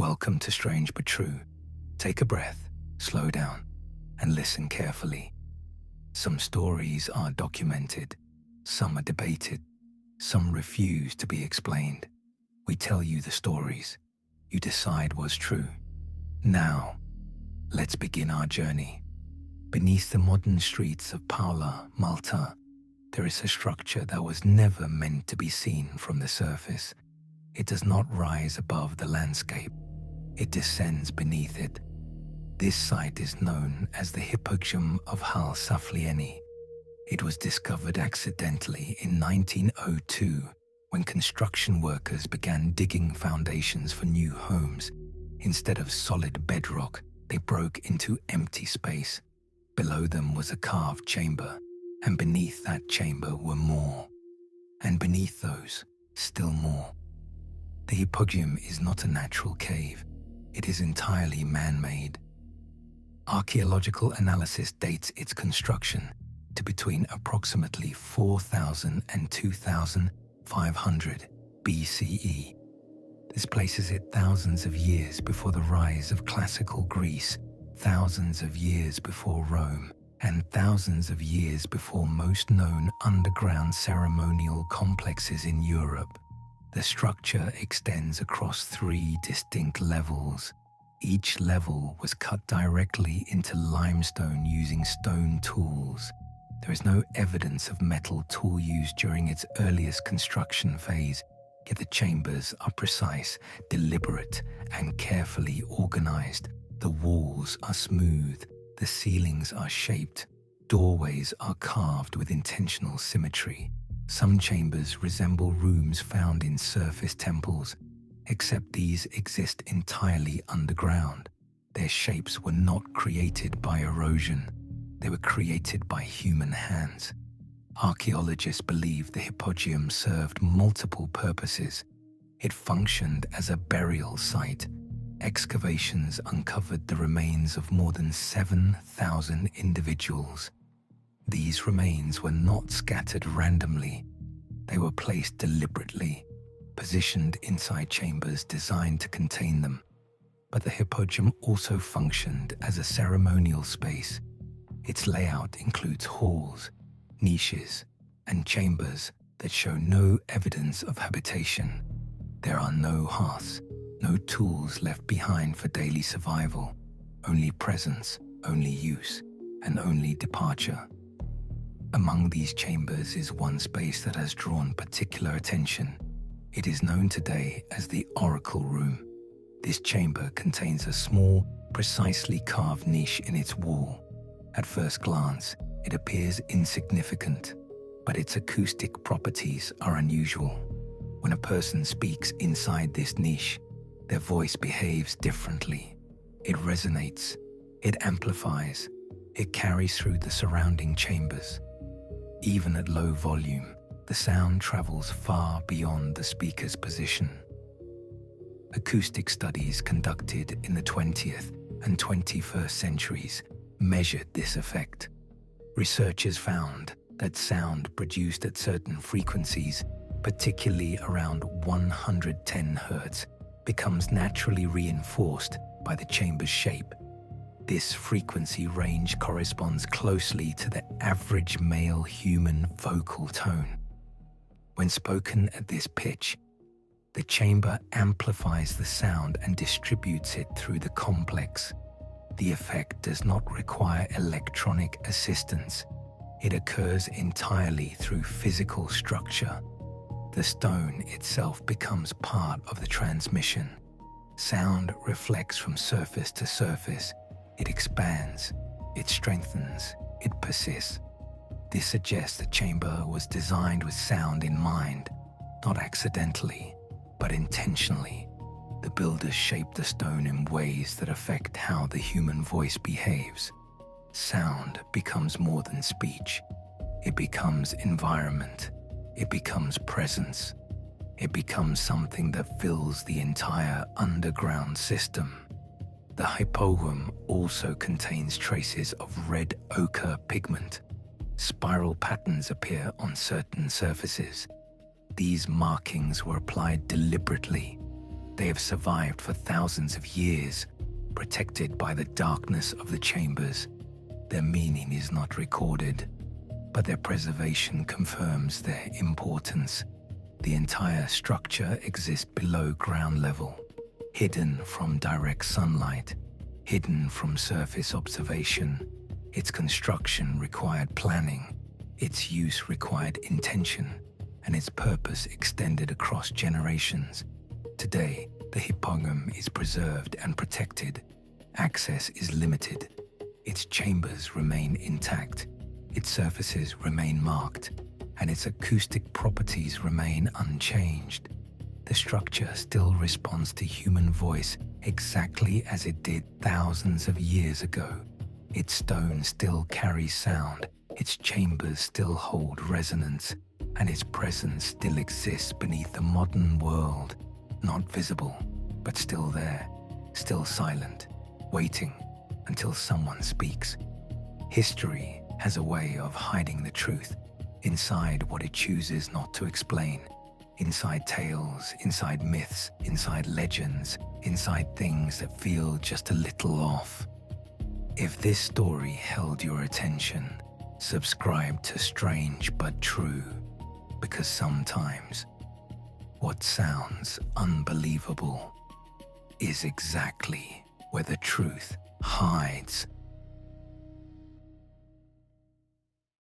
Welcome to Strange But True. Take a breath, slow down, and listen carefully. Some stories are documented, some are debated, some refuse to be explained. We tell you the stories. You decide what's true. Now, let's begin our journey. Beneath the modern streets of Paola, Malta, there is a structure that was never meant to be seen from the surface. It does not rise above the landscape. It descends beneath it. This site is known as the Hypogeum of Ħal Saflieni. It was discovered accidentally in 1902 when construction workers began digging foundations for new homes. Instead of solid bedrock, they broke into empty space. Below them was a carved chamber, and beneath that chamber were more. And beneath those, still more. The Hypogeum is not a natural cave. It is entirely man-made. Archaeological analysis dates its construction to between approximately 4000 and 2500 BCE. This places it thousands of years before the rise of classical Greece, thousands of years before Rome, and thousands of years before most known underground ceremonial complexes in Europe. The structure extends across 3 distinct levels. Each level was cut directly into limestone using stone tools. There is no evidence of metal tool use during its earliest construction phase, yet the chambers are precise, deliberate, and carefully organized. The walls are smooth, the ceilings are shaped, doorways are carved with intentional symmetry. Some chambers resemble rooms found in surface temples, except these exist entirely underground. Their shapes were not created by erosion. They were created by human hands. Archaeologists believe the Hypogeum served multiple purposes. It functioned as a burial site. Excavations uncovered the remains of more than 7,000 individuals. These remains were not scattered randomly. They were placed deliberately, positioned inside chambers designed to contain them. But the Hypogeum also functioned as a ceremonial space. Its layout includes halls, niches, and chambers that show no evidence of habitation. There are no hearths, no tools left behind for daily survival, only presence, only use, and only departure. Among these chambers is one space that has drawn particular attention. It is known today as the Oracle Room. This chamber contains a small, precisely carved niche in its wall. At first glance, it appears insignificant, but its acoustic properties are unusual. When a person speaks inside this niche, their voice behaves differently. It resonates, it amplifies, it carries through the surrounding chambers. Even at low volume, the sound travels far beyond the speaker's position. Acoustic studies conducted in the 20th and 21st centuries measured this effect. Researchers found that sound produced at certain frequencies, particularly around 110 Hz, becomes naturally reinforced by the chamber's shape. This frequency range corresponds closely to the average male human vocal tone. When spoken at this pitch, the chamber amplifies the sound and distributes it through the complex. The effect does not require electronic assistance. It occurs entirely through physical structure. The stone itself becomes part of the transmission. Sound reflects from surface to surface. It expands, it strengthens, it persists. This suggests the chamber was designed with sound in mind, not accidentally, but intentionally. The builders shaped the stone in ways that affect how the human voice behaves. Sound becomes more than speech. It becomes environment. It becomes presence. It becomes something that fills the entire underground system. The Hypogeum also contains traces of red ochre pigment. Spiral patterns appear on certain surfaces. These markings were applied deliberately. They have survived for thousands of years, protected by the darkness of the chambers. Their meaning is not recorded, but their preservation confirms their importance. The entire structure exists below ground level, hidden from direct sunlight, hidden from surface observation. Its construction required planning, its use required intention, and its purpose extended across generations. Today, the Hypogeum is preserved and protected. Access is limited. Its chambers remain intact, its surfaces remain marked, and its acoustic properties remain unchanged. The structure still responds to human voice exactly as it did thousands of years ago. Its stone still carries sound, its chambers still hold resonance, and its presence still exists beneath the modern world. Not visible, but still there, still silent, waiting until someone speaks. History has a way of hiding the truth inside what it chooses not to explain. Inside tales, inside myths, inside legends, inside things that feel just a little off. If this story held your attention, subscribe to Strange But True, because sometimes what sounds unbelievable is exactly where the truth hides.